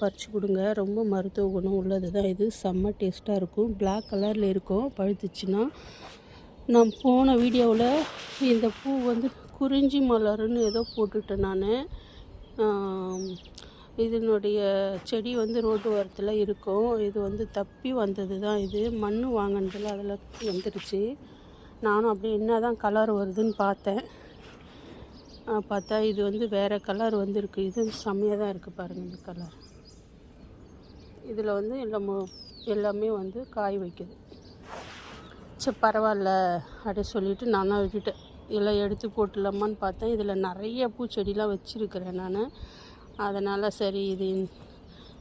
பறித்து கொடுங்க. ரொம்ப மருத்துவ குணம் உள்ளது தான் இது. செம்ம டேஸ்ட்டாக இருக்கும். பிளாக் கலரில் இருக்கும். பழுத்துச்சுன்னா நான் போன வீடியோவில் இந்த பூ வந்து குறிஞ்சி மலர்னு ஏதோ போட்டுட்டேன் நான். இதனுடைய செடி வந்து ரோட்டு ஓரத்தில் இருக்கும். இது வந்து தப்பி வந்தது தான் இது. மண் வாங்கினதில் அதில் வந்துருச்சு. நானும் அப்படியே என்ன தான் கலர் வருதுன்னு பார்த்தேன். பார்த்தா இது வந்து வேறு கலர் வந்துருக்கு. இது செம்மையாக தான் இருக்குது பாருங்கள் இந்த கலர். இதில் வந்து எல்லாமே வந்து காய் வைக்குது. சரி பரவாயில்ல அப்படி சொல்லிவிட்டு நான் தான் விட்டுட்டேன். எல்லாம் எடுத்து போட்டுடலாமான்னு பார்த்தேன். இதில் நிறைய பூச்செடிலாம் வச்சுருக்கிறேன் நான். அதனால் சரி இது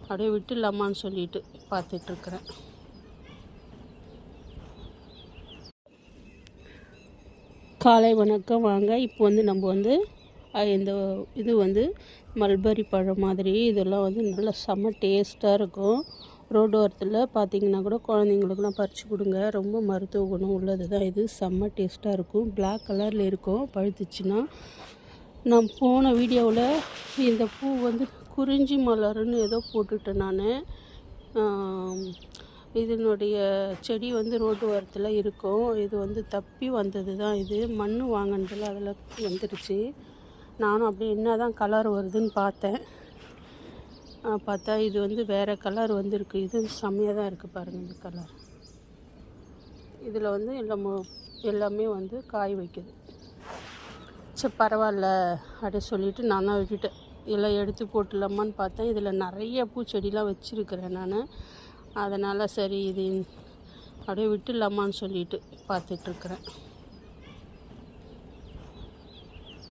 அப்படியே விட்டுடலாமான்னு சொல்லிட்டு பார்த்துட்ருக்குறேன். காலை வணக்கம். வாங்க இப்போ வந்து நம்ம வந்து இந்த இது வந்து மல்பரி பழம் மாதிரி இதெல்லாம் வந்து நல்லா செம்ம டேஸ்ட்டாக இருக்கும். ரோடு ஓரத்தில் பார்த்திங்கன்னா கூட குழந்தைங்களுக்குலாம் பறித்து கொடுங்க. ரொம்ப மருத்துவ குணம் உள்ளது தான் இது. செம்ம டேஸ்ட்டாக இருக்கும். பிளாக் கலரில் இருக்கும். பழுத்துச்சுன்னா நான் போன வீடியோவில் இந்த பூ வந்து குறிஞ்சி மலர்னு ஏதோ போட்டுட்டேன் நான். இதனுடைய செடி வந்து ரோட்டு ஓரத்தில் இருக்கும். இது வந்து தப்பி வந்தது தான் இது. மண் வாங்கினதில் அதில் வந்துருச்சு. நானும் அப்படியே என்ன தான் கலர் வருதுன்னு பார்த்தேன். பார்த்தா இது வந்து வேறு கலர் வந்துருக்கு. இது செம்மையாக தான் இருக்குது பாருங்கள் இந்த கலர். இதில் வந்து எல்லாமே வந்து காய் வைக்குது. சரி பரவாயில்ல அப்படி சொல்லிவிட்டு நான் தான் விட்டுட்டேன். எல்லாம் எடுத்து போட்டுடலாமான்னு பார்த்தேன். இதில் நிறைய பூச்செடிலாம் வச்சுருக்கிறேன் நான். அதனால் சரி இது அப்படியே விட்டுடலாமான்னு சொல்லிட்டு பார்த்துட்ருக்குறேன்.